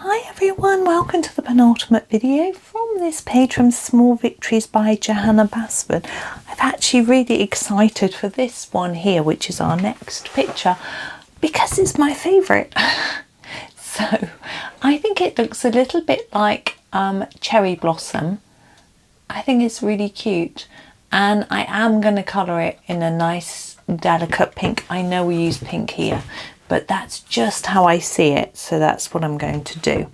Hi everyone, welcome to the penultimate video from this page from Small Victories by Johanna Basford. I'm actually really excited for this one here, which is our next picture, because it's my favourite. So I think it looks a little bit like cherry blossom. I think it's really cute, and I am going to colour it in a nice delicate pink. I know we use pink here, but that's just how I see it, so that's what I'm going to do.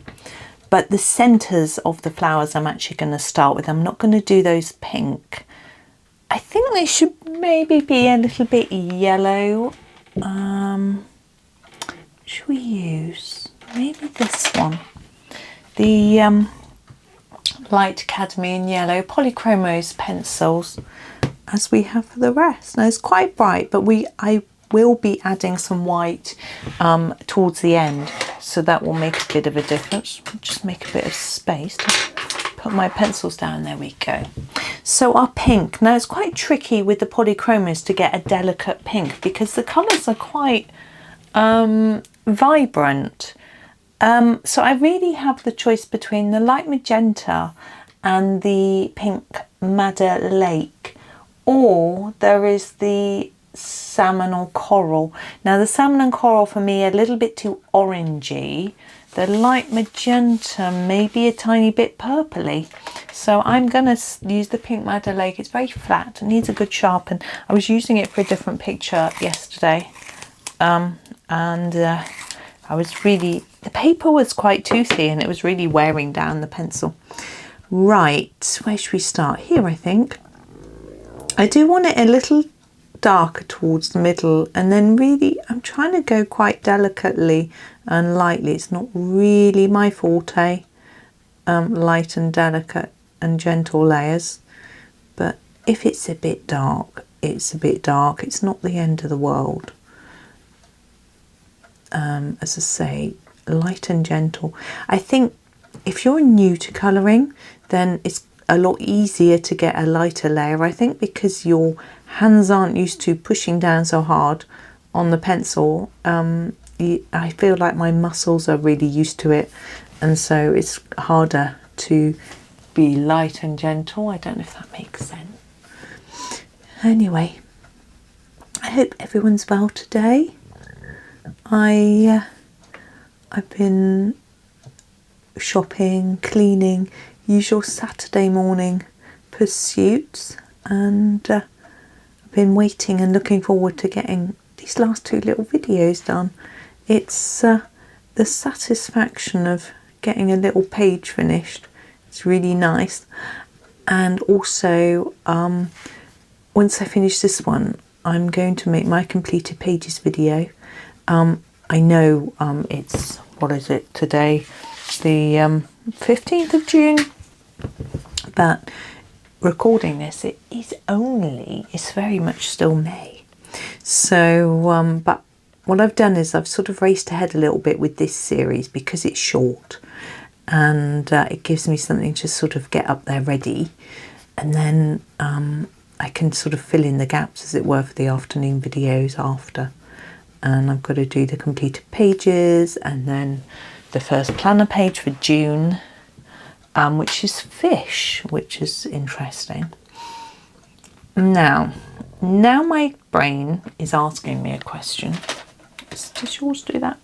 But the centres of the flowers I'm actually going to start with. I'm not going to do those pink. I think they should maybe be a little bit yellow. Should we use maybe this one? The light cadmium yellow Polychromos pencils, as we have for the rest. Now it's quite bright, but I will be adding some white towards the end, so that will make a bit of a difference. Just make a bit of space to put my pencils down. There we go. So our pink, now it's quite tricky with the Polychromos to get a delicate pink because the colours are quite vibrant. So I really have the choice between the light magenta and the pink Madder Lake, or there is the salmon or coral. Now the salmon and coral for me are a little bit too orangey. The light magenta maybe a tiny bit purpley. So I'm going to use the pink Madder Lake. It's very flat, it needs a good sharpen. I was using it for a different picture yesterday, and I was really, the paper was quite toothy and it was really wearing down the pencil. Right, where should we start? Here, I think. I do want it a little darker towards the middle, and then really I'm trying to go quite delicately and lightly. It's not really my forte, light and delicate and gentle layers, but if it's a bit dark, it's a bit dark. It's not the end of the world. As I say, light and gentle. I think if you're new to colouring, then it's a lot easier to get a lighter layer, I think, because your hands aren't used to pushing down so hard on the pencil. I feel like my muscles are really used to it, and so it's harder to be light and gentle. I don't know if that makes sense. Anyway, I hope everyone's well today. I've been shopping, cleaning, usual Saturday morning pursuits, and I've been waiting and looking forward to getting these last two little videos done. It's the satisfaction of getting a little page finished. It's really nice. And also, once I finish this one, I'm going to make my completed pages video. I know it's, what is it today, the 15th of June, but recording this, it's very much still May. So but what I've done is I've sort of raced ahead a little bit with this series because it's short, and it gives me something to sort of get up there ready, and then I can sort of fill in the gaps, as it were, for the afternoon videos after. And I've got to do the completed pages and then the first planner page for June, which is fish, which is interesting. Now my brain is asking me a question. Does yours do that?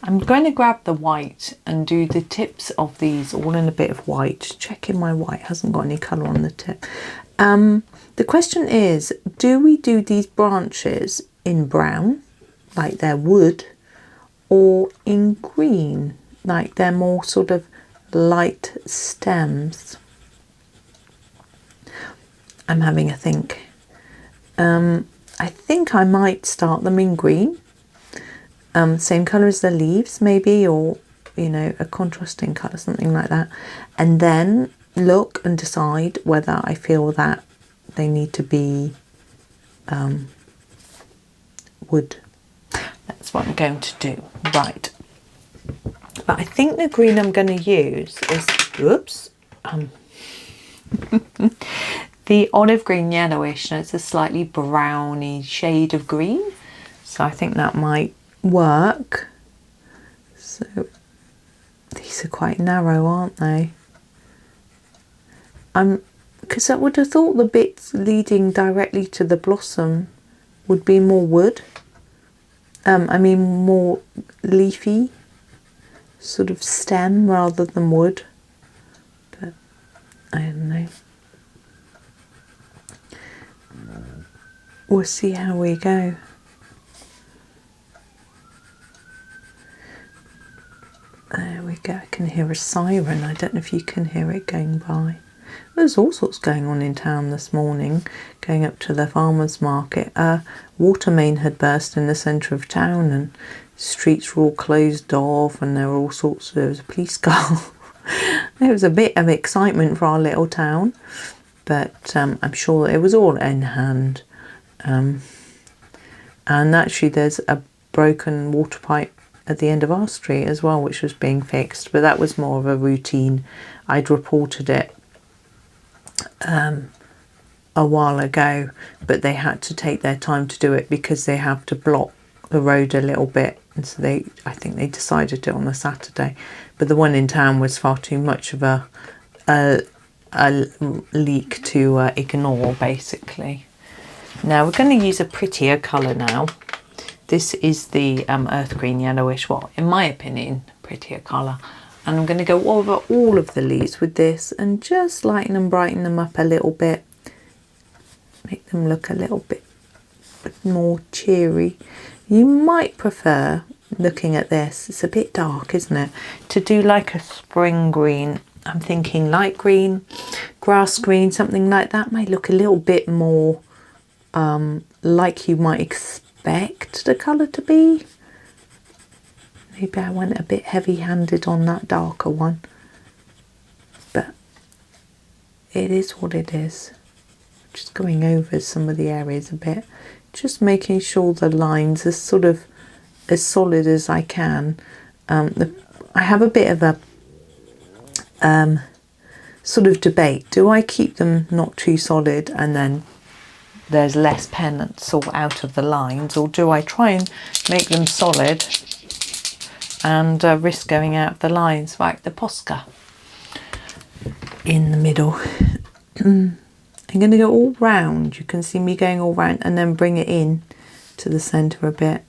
I'm going to grab the white and do the tips of these all in a bit of white. Checking my white hasn't got any colour on the tip. The question is, do we do these branches in brown, like they're wood, or in green, like they're more sort of light stems? I'm having a think. I think I might start them in green, same colour as the leaves maybe, or you know, a contrasting colour, something like that, and then look and decide whether I feel that they need to be wood. That's what I'm going to do. Right. But I think the green I'm going to use is, whoops, the olive green yellowish. Now it's a slightly browny shade of green, so I think that might work. So these leaves are quite narrow, aren't they? Because I would have thought the bits leading directly to the blossom would be more wood. I mean more leafy, sort of stem rather than wood. But I don't know. We'll see how we go. There we go. I can hear a siren. I don't know if you can hear it going by. There's all sorts going on in town this morning. Going up to the farmer's market. A water main had burst in the centre of town and streets were all closed off and there were all sorts of... There was a police car. There was a bit of excitement for our little town. But I'm sure it was all in hand. And actually there's a broken water pipe at the end of our street as well, which was being fixed, but that was more of a routine. I'd reported it a while ago, but they had to take their time to do it because they have to block the road a little bit, and so I think they decided it on a Saturday. But the one in town was far too much of a leak to ignore, basically. Now we're going to use a prettier colour now. This is the earth green yellowish, well, in my opinion, prettier colour. And I'm going to go over all of the leaves with this and just lighten and brighten them up a little bit. Make them look a little bit more cheery. You might prefer, looking at this, it's a bit dark, isn't it, to do like a spring green. I'm thinking light green, grass green, something like that might look a little bit more like you might expect the colour to be. Maybe I went a bit heavy-handed on that darker one, but it is what it is. Just going over some of the areas a bit, just making sure the lines are sort of as solid as I can. I have a bit of a sort of debate. Do I keep them not too solid and then there's less pencil out of the lines, or do I try and make them solid and risk going out of the lines, like the Posca in the middle? I'm going to go all round. You can see me going all round and then bring it in to the centre a bit.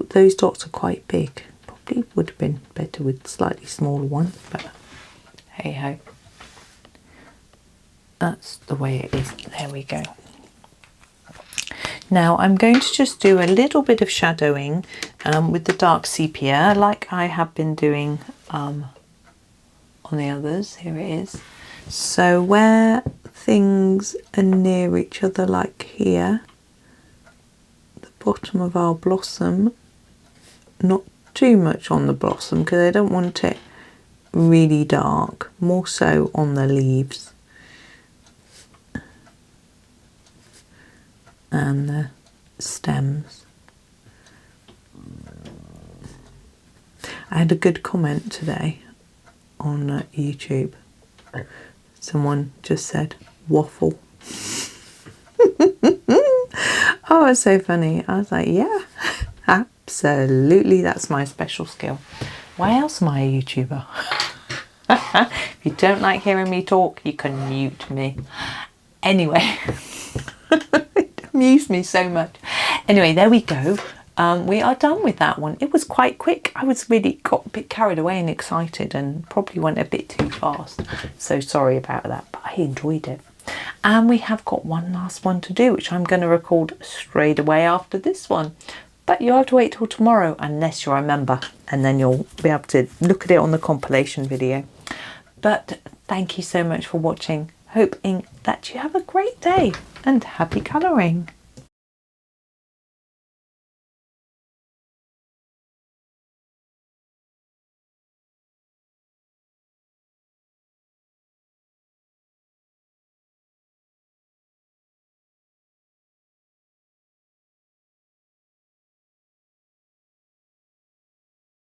Those dots are quite big. Probably would have been better with slightly smaller ones, but hey ho. That's the way it is. There we go. Now I'm going to just do a little bit of shadowing with the dark sepia, like I have been doing on the others. Here it is. So where things are near each other, like here, the bottom of our blossom, not too much on the blossom because I don't want it really dark, more so on the leaves and the stems. I had a good comment today on YouTube. Someone just said waffle. Oh, it's so funny. I was like, yeah, absolutely, that's my special skill. Why else am I a YouTuber? If you don't like hearing me talk, you can mute me. Anyway, it amused me so much. Anyway, there we go. We are done with that one. It was quite quick. I was really got a bit carried away and excited and probably went a bit too fast. So sorry about that, but I enjoyed it. And we have got one last one to do, which I'm going to record straight away after this one. But you'll have to wait till tomorrow unless you're a member, and then you'll be able to look at it on the compilation video. But thank you so much for watching. Hoping that you have a great day and happy colouring.